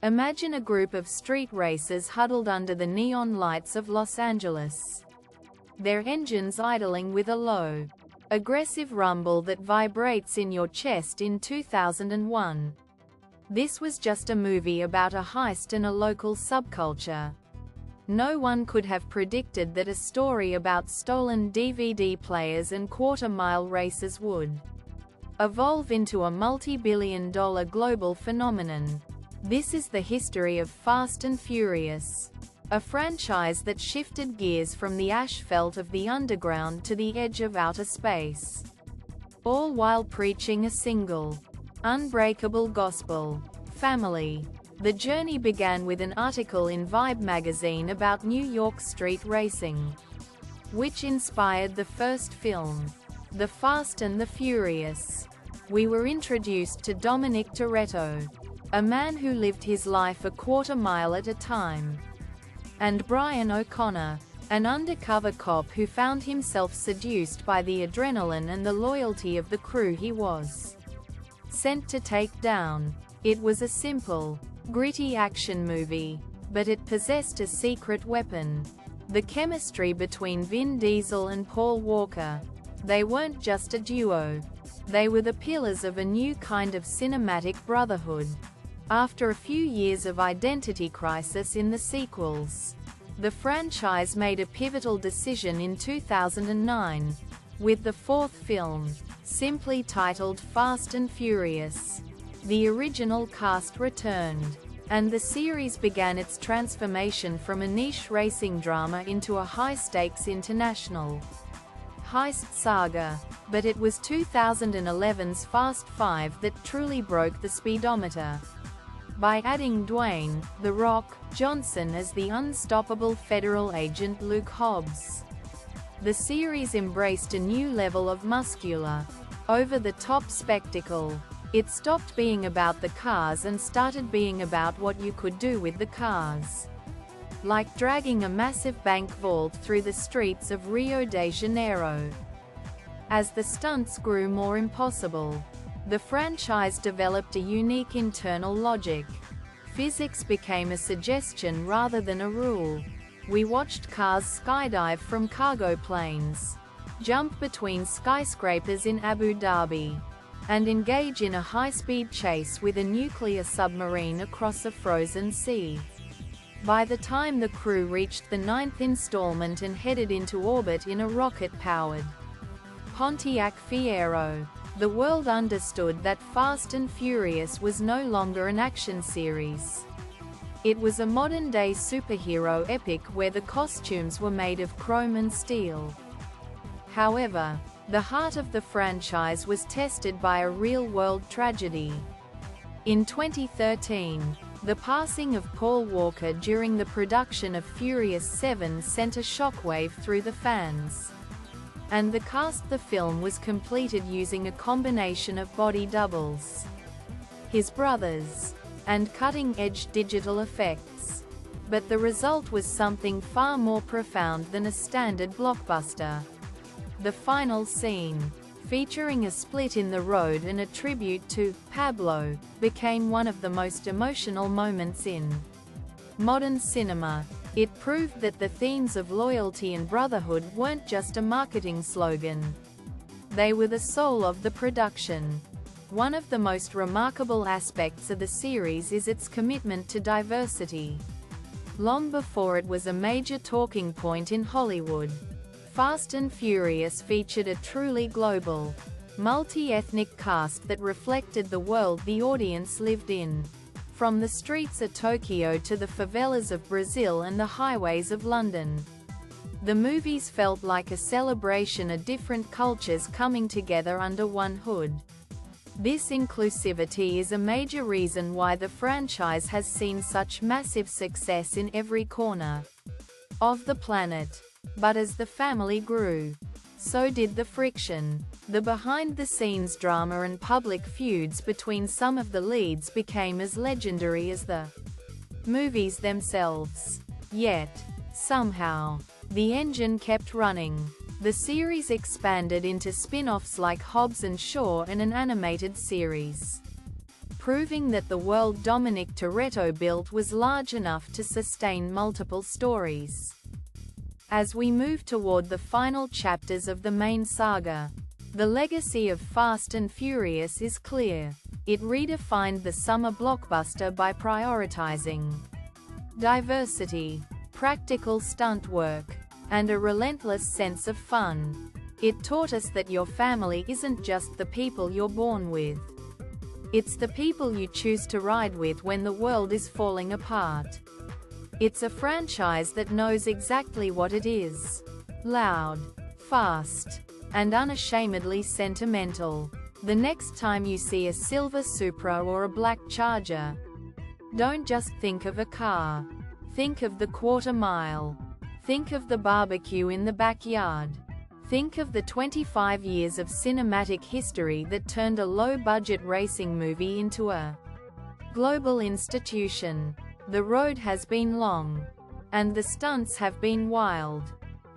Imagine a group of street racers huddled under the neon lights of Los Angeles. Their engines idling with a low, aggressive rumble that vibrates in your chest in 2001. This was just a movie about a heist and a local subculture. No one could have predicted that a story about stolen DVD players and quarter-mile races would evolve into a multi-billion-dollar global phenomenon. This is the history of Fast and Furious, a franchise that shifted gears from the asphalt of the underground to the edge of outer space, all while preaching a single, unbreakable gospel: family. The journey began with an article in Vibe magazine about New York street racing, which inspired the first film, The Fast and the Furious. We were introduced to Dominic Toretto, a man who lived his life a quarter mile at a time, and Brian O'Conner, an undercover cop who found himself seduced by the adrenaline and the loyalty of the crew he was sent to take down. It was a simple, gritty action movie, but it possessed a secret weapon: the chemistry between Vin Diesel and Paul Walker. They weren't just a duo. They were the pillars of a new kind of cinematic brotherhood. After a few years of identity crisis in the sequels, the franchise made a pivotal decision in 2009, with the fourth film, simply titled Fast and Furious. The original cast returned, and the series began its transformation from a niche racing drama into a high-stakes international heist saga. But it was 2011's Fast 5 that truly broke the speedometer, by adding Dwayne "The Rock" Johnson as the unstoppable federal agent Luke Hobbs. The series embraced a new level of muscular, over-the-top spectacle. It stopped being about the cars and started being about what you could do with the cars, like dragging a massive bank vault through the streets of Rio de Janeiro. As the stunts grew more impossible, the franchise developed a unique internal logic. Physics became a suggestion rather than a rule. We watched cars skydive from cargo planes, jump between skyscrapers in Abu Dhabi, and engage in a high-speed chase with a nuclear submarine across a frozen sea. By the time the crew reached the 9th installment and headed into orbit in a rocket-powered Pontiac Fiero, the world understood that Fast and Furious was no longer an action series. It was a modern-day superhero epic where the costumes were made of chrome and steel. However, the heart of the franchise was tested by a real-world tragedy. In 2013, the passing of Paul Walker during the production of Furious 7 sent a shockwave through the fans, and the cast. The film was completed using a combination of body doubles, his brothers, and cutting-edge digital effects. But the result was something far more profound than a standard blockbuster. The final scene, featuring a split in the road and a tribute to Pablo, became one of the most emotional moments in modern cinema. It proved that the themes of loyalty and brotherhood weren't just a marketing slogan. They were the soul of the production. One of the most remarkable aspects of the series is its commitment to diversity. Long before it was a major talking point in Hollywood, Fast and Furious featured a truly global, multi-ethnic cast that reflected the world the audience lived in. From the streets of Tokyo to the favelas of Brazil and the highways of London, the movies felt like a celebration of different cultures coming together under one hood. This inclusivity is a major reason why the franchise has seen such massive success in every corner of the planet. But as the family grew, so did the friction. The behind-the-scenes drama and public feuds between some of the leads became as legendary as the movies themselves. Yet, somehow, the engine kept running. The series expanded into spin-offs like Hobbs and Shaw and an animated series, proving that the world Dominic Toretto built was large enough to sustain multiple stories. As we move toward the final chapters of the main saga, the legacy of Fast and Furious is clear. It redefined the summer blockbuster by prioritizing diversity, practical stunt work, and a relentless sense of fun. It taught us that your family isn't just the people you're born with. It's the people you choose to ride with when the world is falling apart. It's a franchise that knows exactly what it is: loud, fast, and unashamedly sentimental. The next time you see a silver Supra or a black Charger, don't just think of a car. Think of the quarter mile. Think of the barbecue in the backyard. Think of the 25 years of cinematic history that turned a low-budget racing movie into a global institution. The road has been long, and the stunts have been wild,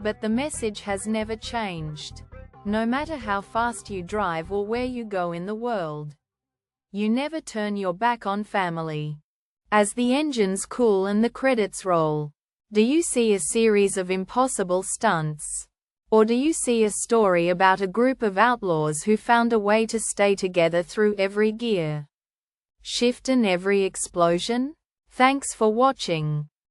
but the message has never changed. No matter how fast you drive or where you go in the world, you never turn your back on family. As the engines cool and the credits roll, do you see a series of impossible stunts? Or do you see a story about a group of outlaws who found a way to stay together through every gear shift and every explosion? Thanks for watching.